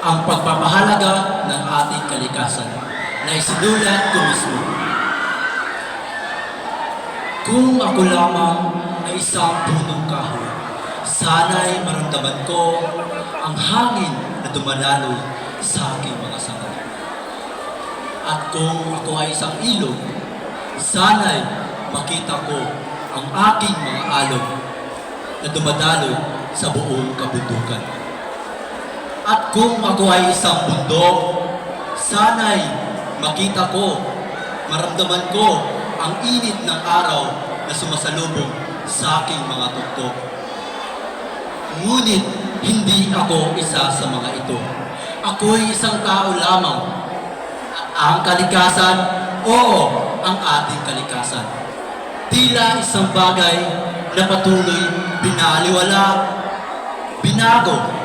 ang pagpapahalaga ng ating kalikasan na isinulat ko mismo. Kung ako lamang ay isang punong kahoy, sana'y maramdaman ko ang hangin na dumadaloy sa aking mga sanga. At kung ako ay isang ilog, sana'y makita ko ang aking mga alog na dumadaloy sa buong kabundukan. At kung ako ay isang bundok, sana'y makita ko, maramdaman ko ang init ng araw na sumasalubong sa aking mga tuktok. Ngunit hindi ako isa sa mga ito. Ako'y isang tao lamang. Ang kalikasan, oo, ang ating kalikasan. Tila isang bagay na patuloy binaliwala, binago,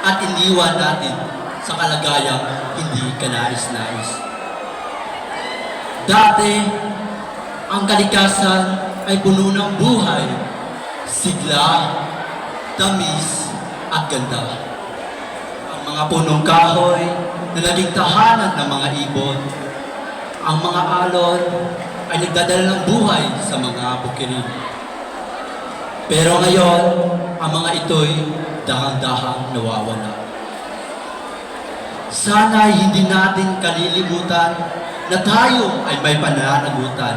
at iniwan natin sa kalagayang hindi kanais-nais. Dati, ang kalikasan ay puno ng buhay, sigla, tamis, at ganda. Ang mga punong kahoy na naging tahanan ng mga ibon, ang mga alon ay nagdadala ng buhay sa mga bukirin. Pero ngayon, ang mga ito'y dahang-dahang nawawala. Sana hindi natin kalilimutan na tayo ay may pananagutan.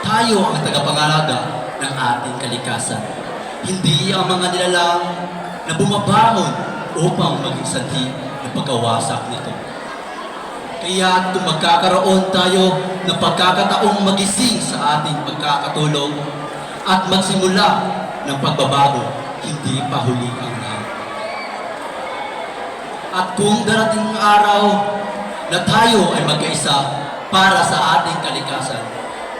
Tayo ang tagapangalaga ng ating kalikasan. Hindi ang mga nilalang na bumabangon upang maging sanhi ng pagkawasak nito. Kaya kung magkakaroon tayo ng pagkakataong magising sa ating pagkakatulong at magsimula ng pagbabago, hindi pa huli ang lahat. At kung darating ang araw na tayo ay magkaisa para sa ating kalikasan,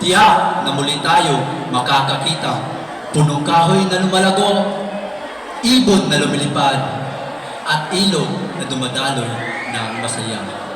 tiyak na muli tayo makakakita punong kahoy na lumalago, ibon na lumilipad, at ilog na dumadaloy ng masaya.